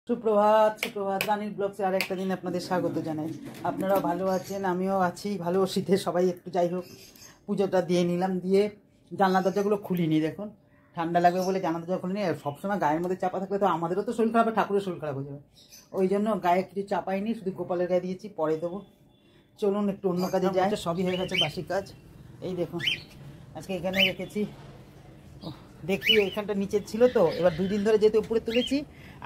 সুপ্রভাত সুপ্রভাত রানীর ব্লগসে আর একটা দিন আপনাদের স্বাগত জানাই। আপনারাও ভালো আছেন, আমিও আছি ভালো। শীতে সবাই একটু যাই হোক পুজোটা দিয়ে নিলাম, দিয়ে জানলা দরজাগুলো খুলিনি। দেখুন ঠান্ডা লাগবে বলে জানলা দরজা খুলিনি। সবসময় গায়ের মধ্যে চাপা থাকলে তো আমাদেরও তো শরীর খারাপ হবে, ঠাকুরের শরীর খারাপ হয়ে যাবে। ওই জন্য গায়ে কিছু চাপাইনি, শুধু গোপালের গায়ে দিয়েছি, পরে দেবো। চলুন একটু অন্য কাজে যাই। সবই হয়ে গেছে বাসি কাজ। এই দেখুন আজকে এখানে রেখেছি, দেখি এখানটা নিচে ছিল তো, এবার 2 দিন ধরে যেহেতু উপরে তুলেছি,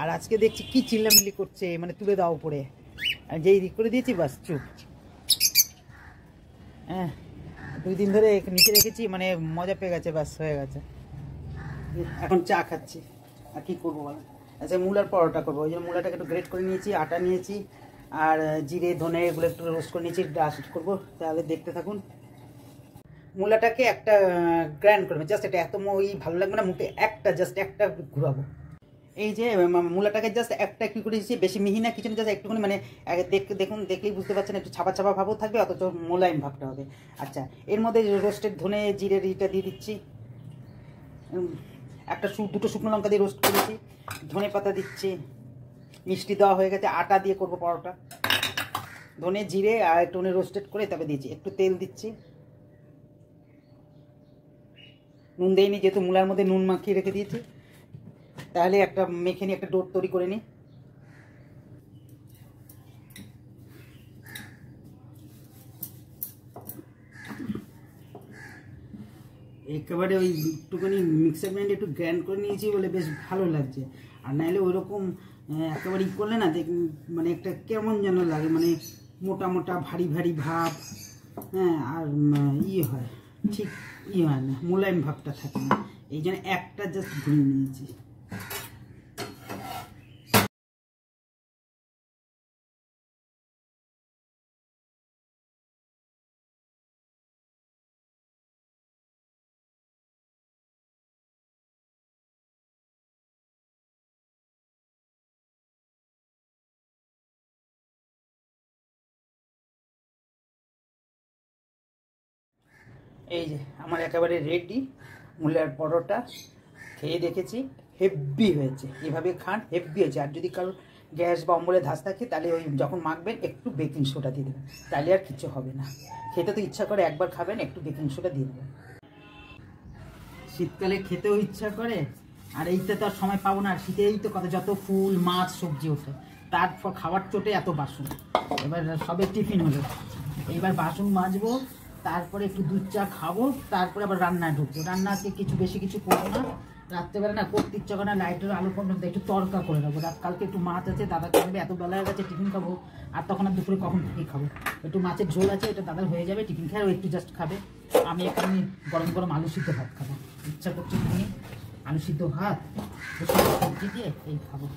আর আজকে দেখছি কি চিল্লামিল্লি করছে, মানে তুলে দাও উপরে, আর যেই দিক করে দিয়েছি বাস চুপ। হ্যাঁ 2 দিন ধরে নিচে রেখেছি, মানে মজা পেয়ে গেছে, বাস হয়ে গেছে। এখন চা খাচ্ছি, আর কি করবো বলো। আচ্ছা মূলার পরোটা করবো, ওই জন্য মূলাটাকে একটু গ্রেট করে নিয়েছি, আটা নিয়েছি, আর জিরে ধনে এগুলো একটু রোস্ট করে নিয়েছি, ডাস্ট করবো। তাহলে দেখতে থাকুন। মূলাটাকে একটা গ্রাইন্ড করবে, জাস্ট এটা এত ওই ভালো লাগবে না মুখে, একটা জাস্ট একটা ঘুরাবো। এই যে মূলাটাকে জাস্ট একটা একটু করে দিচ্ছি, বেশি মিহি না কিছু না, জাস্ট একটুখানি, মানে দেখুন দেখলেই বুঝতে পারছেন একটু ছাপা ছাপা ভাবও থাকবে, অথচ মোলায়েম ভাবটা হবে। আচ্ছা এর মধ্যে রোস্টেড ধনে জিরের ইটা দিয়ে দিচ্ছি, একটা দুটো শুকনো লঙ্কা দিয়ে রোস্ট করেছি, ধনে পাতা দিচ্ছি, মিষ্টি দেওয়া হয়ে গেছে, আটা দিয়ে করবো পরোটা। ধনে জিরে আর একটু রোস্টেড করে তবে দিয়েছি, একটু তেল দিচ্ছি, নুন দেয়নি যেহেতু মূলার মধ্যে নুন মাখিয়ে রেখে দিয়েছি। তাহলে একটা মেখে নিয়ে একটা ডোর তৈরি করে নিই। একেবারে ওই একটুখানি মিক্সার গ্রাইন্ডে একটু গ্রাইন্ড করে নিয়েছি বলে বেশ ভালো লাগছে, আর নাহলে ওই রকম একেবারে ই করলে না দেখ, মানে একটা কেমন যেন লাগে, মানে মোটা মোটা ভারী ভারী ভাব। হ্যাঁ আর ইয়ে হয়, ঠিক ইয়ে হয় না, মোলায়েম ভাবটা থাকে না। এই জন্য একটা জাস্ট ঘুরিয়ে নিয়েছি। এই যে আমার একেবারে রেডি মূলার পরোটা, খেয়ে দেখেছি হেভি হয়েছে। এভাবে খান, হেভি হয়েছে। আর যদি কারোর গ্যাস বা অম্বলের ধাস থাকে তাহলে ওই যখন মাখবেন একটু বেকিং সোডা দিয়ে দেবেন, তাহলে আর কিছু হবে না। খেতে তো ইচ্ছা করে, একবার খাবেন একটু বেকিং সোডা দিয়ে দেবেন। শীতকালে খেতেও ইচ্ছা করে, আর এইটা তো আর সময় পাবো না। আর শীতেই তো কত যত ফুল মাছ সবজি ওঠে, তারপর খাবার চোটে এত বাসন। এবার সবে টিফিন হলো, এইবার বাসন মাজবো, তারপরে একটু দুধ চা খাবো, তারপরে আবার রান্নায় ঢুকবো। রান্না আজকে কিছু বেশি কিছু করবো না, রাত্রেবেলা না করতে ইচ্ছা করে না, লাইটের আলো পর্যন্ত একটু তরকা করে নেবো। কালকে একটু মাছ আছে, দাদা খাবে, এত বেলা হয়ে গেছে টিফিন খাবো, আর তখন আর দুপুরে কখন থেকে খাবো। একটু মাছের ঝোল আছে, এটা দাদার হয়ে যাবে, টিফিন খায় ও একটু জাস্ট খাবে। আমি এখানে গরম গরম আলু সিদ্ধ ভাত খাবো, ইচ্ছা করছে নিয়ে আলু সিদ্ধ ভাত সবজি দিয়ে এই খাবো।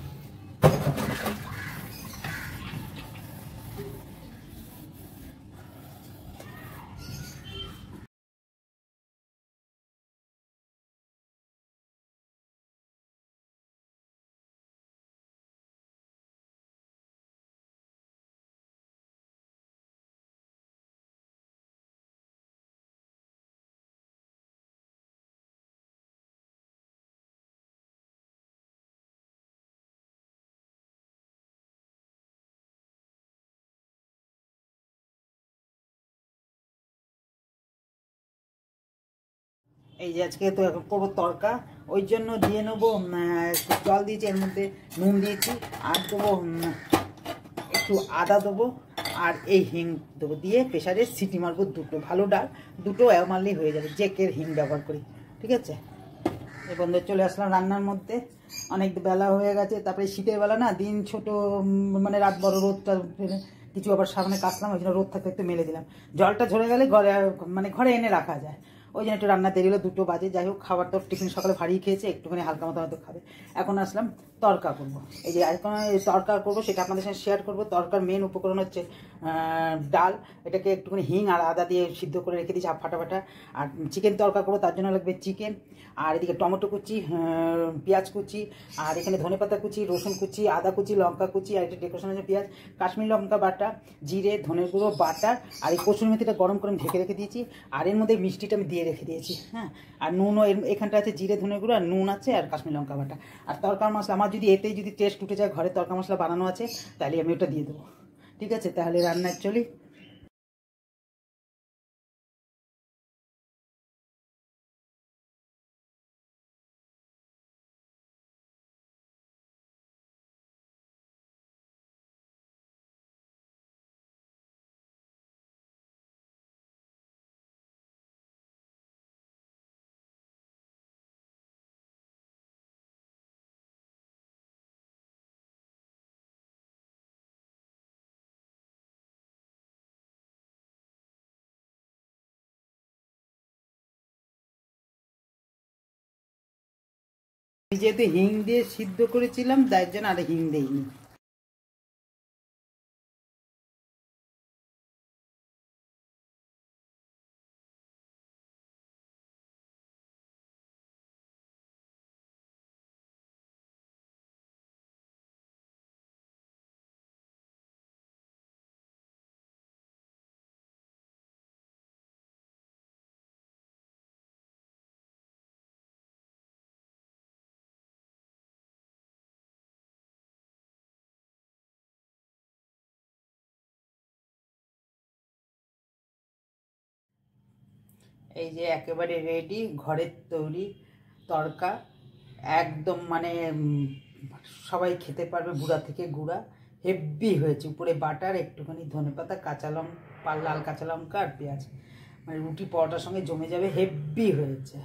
এই যে আজকে তো করবো তরকা, ওই জন্য দিয়ে নেবো জল দিয়েছি, এর মধ্যে নুন দিয়েছি, আর দেবো একটু আদা দেবো, আর এই হিং দেবো, দিয়ে প্রেশারে সিটি মারবো দুটো। ভালো ডাল দুটো মারলেই হয়ে যাবে, জেকের হিং ব্যবহার করি, ঠিক আছে। এই বন্ধু চলে আসলাম রান্নার মধ্যে, অনেক বেলা হয়ে গেছে। তারপরে শীতের বেলা না, দিন ছোট, মানে রাত বড়, রোদটা কিছু আবার সামনে কাটলাম, ওই জন্য রোদ থাকতে একটু মেলে দিলাম। জলটা ঝরে গেলে ঘরে, মানে ঘরে এনে রাখা যায়, ওই জন্য একটু রান্না দেরি হলো, 2টো বাজে। যাই হোক খাবার তো টিফিন সকালে ভারী খেয়েছে, একটুখানি হালকা মতো হয়তো খাবে। এখন আসলাম তরকা করবো। এই যে এখন তরকা করবো সেটা আপনাদের সঙ্গে শেয়ার করবো। তরকার মেন উপকরণ হচ্ছে ডাল, এটাকে একটুখানি হিং আর আদা দিয়ে সিদ্ধ করে রেখে দিয়েছি ফাটা ফাটা। আর চিকেন তরকা করবো, তার জন্য লাগবে চিকেন, আর এদিকে টমেটো কুচি, পেঁয়াজ কুচি, আর এখানে ধনেপাতা কুচি, রসুন কুচি, আদা কুচি, লঙ্কা কুচি, আর এটা ডেকোরেশন আছে পেঁয়াজ, কাশ্মীরি লঙ্কা বাটা, জিরে ধনের গুঁড়ো বাটার, আর এই কসুরি মেথিটা গরম করে ঢেকে রেখে দিয়েছি। আর এর মধ্যে মিষ্টিটা আমি দিয়ে দিয়ে রেখে দিয়েছি। হ্যাঁ, আর নুনও এখানটা আছে, জিরে ধনে গুঁড়ো আর নুন আছে আর কাশ্মীরি লঙ্কা বাটা আর তরকার মশলা। আমার যদি এতেই যদি টেস্ট উঠে যায়, ঘরে তরকার মশলা বানানো আছে, তাহলে আমি ওটা দিয়ে দেবো। ঠিক আছে, তাহলে রান্নায় চলি। আমি যেহেতু হিং দিয়ে সিদ্ধ করেছিলাম, তাই জন্য আর হিং দেইনি। এই যে একেবারে রেডি ঘরের তৈরি তড়কা, একদম মানে সবাই খেতে পারবে, বুড়া থেকে গুড়া। হেভি হয়েছে, উপরে বাটার, একটুখানি ধনেপাতা, কাঁচা লঙ্কা, লাল কাঁচা লঙ্কা আর পেঁয়াজ, মানে রুটি পরোটার সঙ্গে জমে যাবে, হেভি হয়েছে।